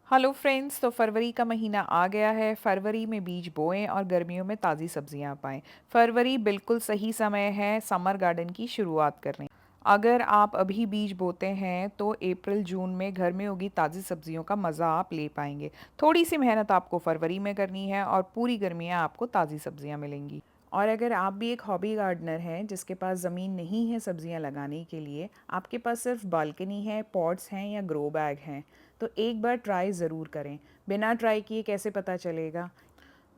Hello friends, तो फरवरी का महीना आ गया है। फरवरी में बीज बोएं और गर्मियों में ताज़ी सब्जियां पाएं। फरवरी बिल्कुल सही समय है समर गार्डन की शुरुआत करने। अगर आप अभी बीज बोते हैं तो अप्रैल जून में घर में उगी ताज़ी सब्जियों का मज़ा आप ले पाएंगे। थोड़ी सी मेहनत आपको फरवरी में करनी है और पूरी गर्मियां आपको ताज़ी सब्जियां मिलेंगी। और अगर आप भी एक हॉबी गार्डनर हैं जिसके पास ज़मीन नहीं है सब्जियां लगाने के लिए, आपके पास सिर्फ बालकनी है, पॉट्स हैं या ग्रो बैग हैं, तो एक बार ट्राई ज़रूर करें। बिना ट्राई किए कैसे पता चलेगा?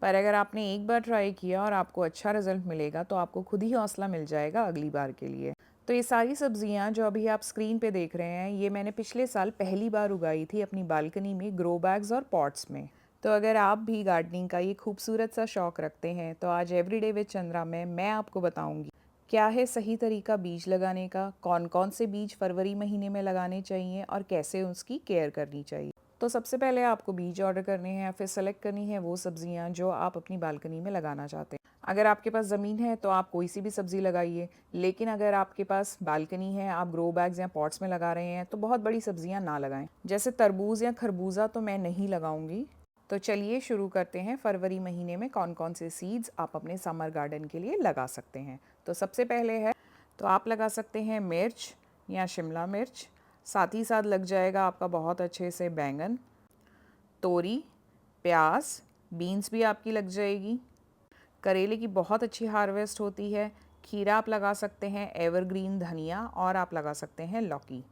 पर अगर आपने एक बार ट्राई किया और आपको अच्छा रिजल्ट मिलेगा तो आपको खुद ही हौसला मिल जाएगा अगली बार के लिए। तो ये सारी सब्जियां जो अभी आप स्क्रीन पे देख रहे हैं, ये मैंने पिछले साल पहली बार उगाई थी अपनी बालकनी में ग्रो बैग्स और पॉट्स में। तो अगर आप भी गार्डनिंग का ये खूबसूरत सा शौक़ रखते हैं तो आज एवरीडे विद चंद्रा में मैं आपको बताऊंगी क्या है सही तरीका बीज लगाने का, कौन कौन से बीज फरवरी महीने में लगाने चाहिए और कैसे उसकी केयर करनी चाहिए। तो सबसे पहले आपको बीज ऑर्डर करने हैं, फिर सेलेक्ट करनी है वो सब्जियां जो आप अपनी बालकनी में लगाना चाहते हैं। अगर आपके पास ज़मीन है तो आप कोई सी भी सब्ज़ी लगाइए, लेकिन अगर आपके पास बालकनी है, आप ग्रो बैग्स या पॉट्स में लगा रहे हैं, तो बहुत बड़ी सब्जियां ना लगाएं। जैसे तरबूज या खरबूजा तो मैं नहीं लगाऊंगी। तो चलिए शुरू करते हैं फरवरी महीने में कौन कौन से सीड्स आप अपने समर गार्डन के लिए लगा सकते हैं। तो सबसे पहले है, तो आप लगा सकते हैं मिर्च या शिमला मिर्च। साथ ही साथ लग जाएगा आपका बहुत अच्छे से बैंगन, तोरी, प्याज, बीन्स भी आपकी लग जाएगी। करेले की बहुत अच्छी हार्वेस्ट होती है। खीरा आप लगा सकते हैं, एवरग्रीन धनिया, और आप लगा सकते हैं लौकी।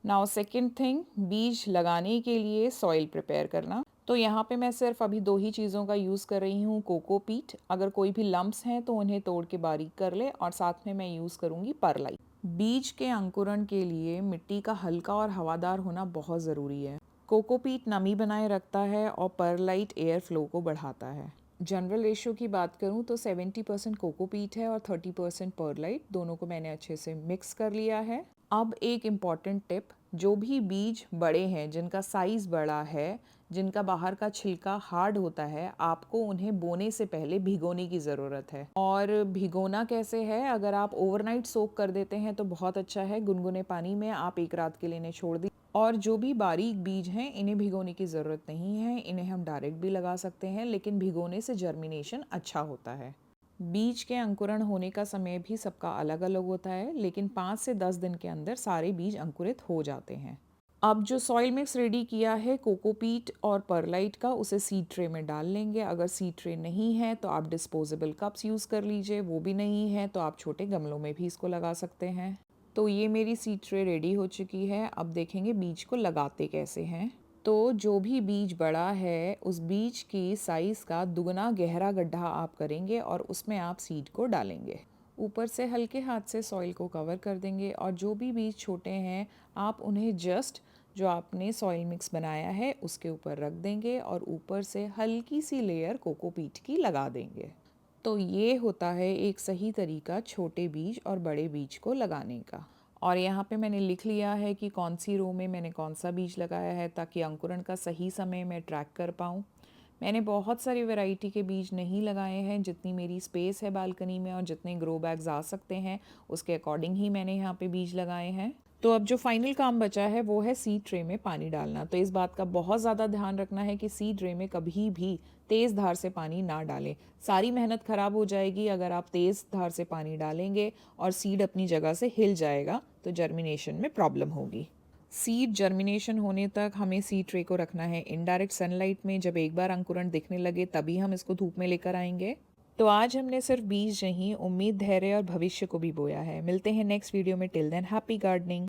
नाउ सेकंड थिंग, बीज लगाने के लिए सॉइल प्रिपेयर करना। तो यहाँ पे मैं सिर्फ अभी दो ही चीज़ों का यूज़ कर रही हूँ, कोकोपीट। अगर कोई भी लम्ब्स हैं तो उन्हें तोड़ के बारीक कर ले, और साथ में मैं यूज़ करूँगी परलाइट। बीज के अंकुरण के लिए मिट्टी का हल्का और हवादार होना बहुत ज़रूरी है। कोकोपीट नमी बनाए रखता है और परलाइट एयर फ्लो को बढ़ाता है। जनरल रेशियो की बात करूं तो 70% कोकोपीट है और 30% परलाइट, दोनों को मैंने अच्छे से मिक्स कर लिया है। अब एक इम्पॉर्टेंट टिप, जो भी बीज बड़े हैं, जिनका साइज़ बड़ा है, जिनका बाहर का छिलका हार्ड होता है, आपको उन्हें बोने से पहले भिगोने की ज़रूरत है। और भिगोना कैसे है? अगर आप ओवरनाइट सोक कर देते हैं तो बहुत अच्छा है। गुनगुने पानी में आप एक रात के लिए इन्हें छोड़ दी। और जो भी बारीक बीज हैं, इन्हें भिगोने की ज़रूरत नहीं है, इन्हें हम डायरेक्ट भी लगा सकते हैं, लेकिन भिगोने से जर्मिनेशन अच्छा होता है। बीज के अंकुरण होने का समय भी सबका अलग अलग होता है, लेकिन 5 से 10 दिन के अंदर सारे बीज अंकुरित हो जाते हैं। अब जो सॉइल मिक्स रेडी किया है कोकोपीट और परलाइट का, उसे सीड ट्रे में डाल लेंगे। अगर सीड ट्रे नहीं है तो आप डिस्पोजेबल कप्स यूज़ कर लीजिए, वो भी नहीं है तो आप छोटे गमलों में भी इसको लगा सकते हैं। तो ये मेरी सीड ट्रे रेडी हो चुकी है। अब देखेंगे बीज को लगाते कैसे हैं। तो जो भी बीज बड़ा है, उस बीज की साइज़ का दुगना गहरा गड्ढा आप करेंगे और उसमें आप सीड को डालेंगे। ऊपर से हल्के हाथ से सॉइल को कवर कर देंगे, और जो भी बीज छोटे हैं आप उन्हें जस्ट जो आपने सॉइल मिक्स बनाया है उसके ऊपर रख देंगे और ऊपर से हल्की सी लेयर कोकोपीट की लगा देंगे। तो ये होता है एक सही तरीका छोटे बीज और बड़े बीज को लगाने का। और यहाँ पे मैंने लिख लिया है कि कौन सी रो में मैंने कौन सा बीज लगाया है, ताकि अंकुरण का सही समय मैं ट्रैक कर पाऊँ। मैंने बहुत सारी वैरायटी के बीज नहीं लगाए हैं, जितनी मेरी स्पेस है बालकनी में और जितने ग्रो बैग्स आ सकते हैं उसके अकॉर्डिंग ही मैंने यहाँ पे बीज लगाए हैं। तो अब जो फाइनल काम बचा है वो है सीड ट्रे में पानी डालना। तो इस बात का बहुत ज़्यादा ध्यान रखना है कि सीड ट्रे में कभी भी तेज़ धार से पानी ना डालें। सारी मेहनत ख़राब हो जाएगी अगर आप तेज़ धार से पानी डालेंगे और सीड अपनी जगह से हिल जाएगा, तो जर्मिनेशन में प्रॉब्लम होगी। सीड जर्मिनेशन होने तक हमें सीड ट्रे को रखना है इनडायरेक्ट सनलाइट में। जब एक बार अंकुरण दिखने लगे तभी हम इसको धूप में लेकर आएंगे। तो आज हमने सिर्फ बीज नहीं, उम्मीद, धैर्य और भविष्य को भी बोया है। मिलते हैं नेक्स्ट वीडियो में। Till than happy gardening.